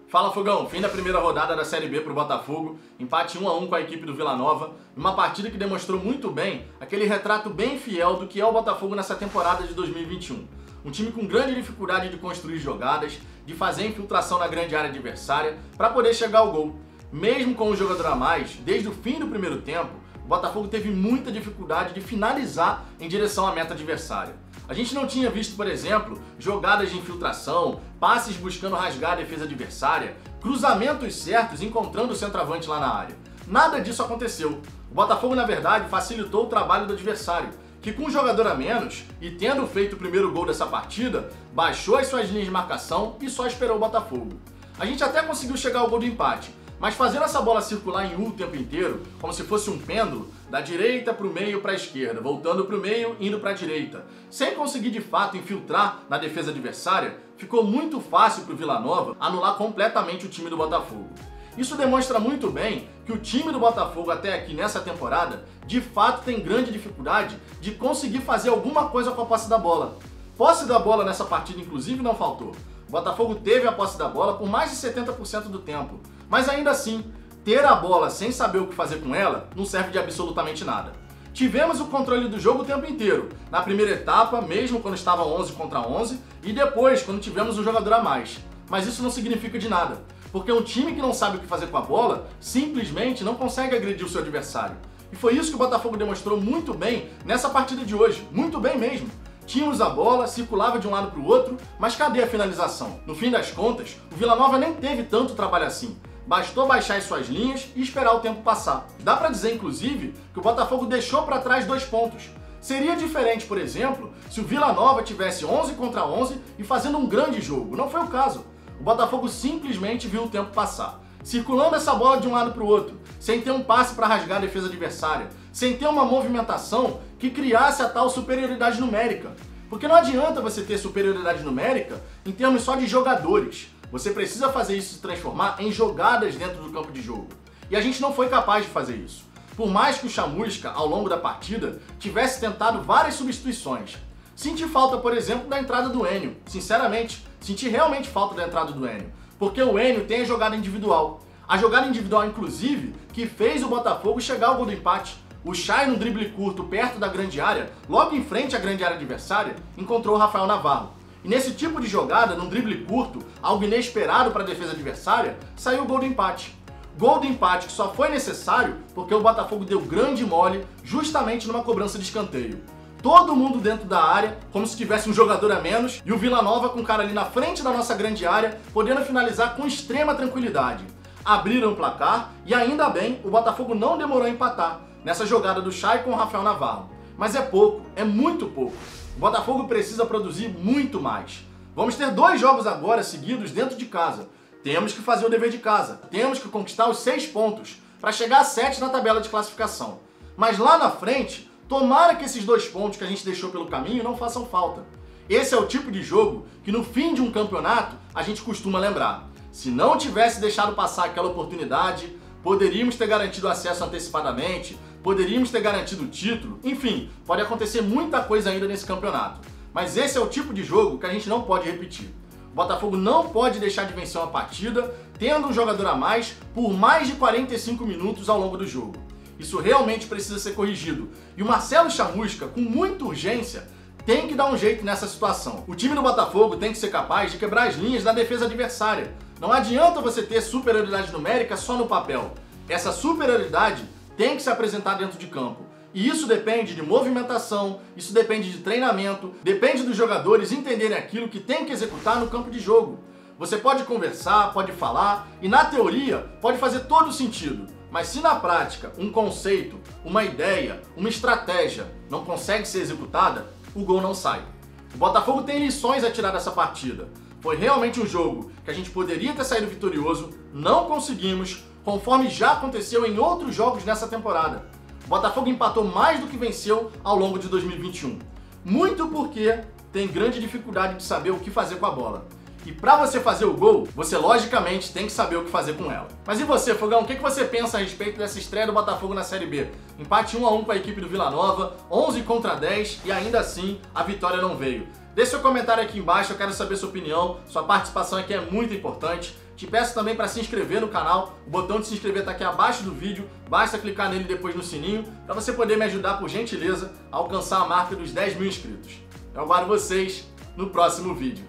Fala Fogão, fim da primeira rodada da Série B para o Botafogo, empate 1 a 1 com a equipe do Vila Nova, uma partida que demonstrou muito bem aquele retrato bem fiel do que é o Botafogo nessa temporada de 2021. Um time com grande dificuldade de construir jogadas, de fazer infiltração na grande área adversária para poder chegar ao gol. Mesmo com um jogador a mais, desde o fim do primeiro tempo, o Botafogo teve muita dificuldade de finalizar em direção à meta adversária. A gente não tinha visto, por exemplo, jogadas de infiltração, passes buscando rasgar a defesa adversária, cruzamentos certos encontrando o centroavante lá na área. Nada disso aconteceu. O Botafogo, na verdade, facilitou o trabalho do adversário, que com um jogador a menos e tendo feito o primeiro gol dessa partida, baixou as suas linhas de marcação e só esperou o Botafogo. A gente até conseguiu chegar ao gol do empate, mas fazendo essa bola circular em U o tempo inteiro, como se fosse um pêndulo, da direita para o meio para a esquerda, voltando para o meio, indo para a direita, sem conseguir de fato infiltrar na defesa adversária, ficou muito fácil para o Vila Nova anular completamente o time do Botafogo. Isso demonstra muito bem que o time do Botafogo até aqui nessa temporada, de fato tem grande dificuldade de conseguir fazer alguma coisa com a posse da bola. Posse da bola nessa partida inclusive não faltou. O Botafogo teve a posse da bola por mais de 70% do tempo, mas ainda assim, ter a bola sem saber o que fazer com ela não serve de absolutamente nada. Tivemos o controle do jogo o tempo inteiro, na primeira etapa, mesmo quando estava 11 contra 11, e depois, quando tivemos um jogador a mais. Mas isso não significa de nada, porque um time que não sabe o que fazer com a bola, simplesmente não consegue agredir o seu adversário. E foi isso que o Botafogo demonstrou muito bem nessa partida de hoje, muito bem mesmo. Tínhamos a bola, circulava de um lado para o outro, mas cadê a finalização? No fim das contas, o Vila Nova nem teve tanto trabalho assim. Bastou baixar as suas linhas e esperar o tempo passar. Dá pra dizer, inclusive, que o Botafogo deixou pra trás 2 pontos. Seria diferente, por exemplo, se o Vila Nova tivesse 11 contra 11 e fazendo um grande jogo. Não foi o caso. O Botafogo simplesmente viu o tempo passar, circulando essa bola de um lado para o outro, sem ter um passe para rasgar a defesa adversária, sem ter uma movimentação que criasse a tal superioridade numérica. Porque não adianta você ter superioridade numérica em termos só de jogadores. Você precisa fazer isso se transformar em jogadas dentro do campo de jogo. E a gente não foi capaz de fazer isso. Por mais que o Chamusca, ao longo da partida, tivesse tentado várias substituições. Senti falta, por exemplo, da entrada do Enio. Sinceramente, senti realmente falta da entrada do Enio. Porque o Enio tem a jogada individual. A jogada individual, inclusive, que fez o Botafogo chegar ao gol do empate. O Chay, no drible curto, perto da grande área, logo em frente à grande área adversária, encontrou o Rafael Navarro. E nesse tipo de jogada, num drible curto, algo inesperado para a defesa adversária, saiu o gol do empate. Gol do empate que só foi necessário porque o Botafogo deu grande mole justamente numa cobrança de escanteio. Todo mundo dentro da área, como se tivesse um jogador a menos, e o Vila Nova com o cara ali na frente da nossa grande área, podendo finalizar com extrema tranquilidade. Abriram o placar e ainda bem, o Botafogo não demorou a empatar nessa jogada do Chay com o Rafael Navarro. Mas é pouco, é muito pouco. O Botafogo precisa produzir muito mais. Vamos ter 2 jogos agora seguidos dentro de casa. Temos que fazer o dever de casa. Temos que conquistar os 6 pontos para chegar a 7 na tabela de classificação. Mas lá na frente, tomara que esses 2 pontos que a gente deixou pelo caminho não façam falta. Esse é o tipo de jogo que no fim de um campeonato a gente costuma lembrar. Se não tivesse deixado passar aquela oportunidade, poderíamos ter garantido acesso antecipadamente, poderíamos ter garantido o título, enfim, pode acontecer muita coisa ainda nesse campeonato. Mas esse é o tipo de jogo que a gente não pode repetir. O Botafogo não pode deixar de vencer uma partida tendo um jogador a mais por mais de 45 minutos ao longo do jogo. Isso realmente precisa ser corrigido. E o Marcelo Chamusca, com muita urgência, tem que dar um jeito nessa situação. O time do Botafogo tem que ser capaz de quebrar as linhas da defesa adversária. Não adianta você ter superioridade numérica só no papel. Essa superioridade tem que se apresentar dentro de campo. E isso depende de movimentação, isso depende de treinamento, depende dos jogadores entenderem aquilo que tem que executar no campo de jogo. Você pode conversar, pode falar, e na teoria pode fazer todo sentido. Mas se na prática um conceito, uma ideia, uma estratégia não consegue ser executada, o gol não sai. O Botafogo tem lições a tirar dessa partida. Foi realmente um jogo que a gente poderia ter saído vitorioso, não conseguimos, conforme já aconteceu em outros jogos nessa temporada. O Botafogo empatou mais do que venceu ao longo de 2021. Muito porque tem grande dificuldade de saber o que fazer com a bola. E para você fazer o gol, você logicamente tem que saber o que fazer com ela. Mas e você, Fogão? O que você pensa a respeito dessa estreia do Botafogo na Série B? Empate 1 a 1 com a equipe do Vila Nova, 11 contra 10 e ainda assim a vitória não veio. Deixe seu comentário aqui embaixo, eu quero saber sua opinião, sua participação aqui é muito importante. Te peço também para se inscrever no canal, o botão de se inscrever está aqui abaixo do vídeo, basta clicar nele depois no sininho, para você poder me ajudar, por gentileza, a alcançar a marca dos 10 mil inscritos. Eu aguardo vocês no próximo vídeo.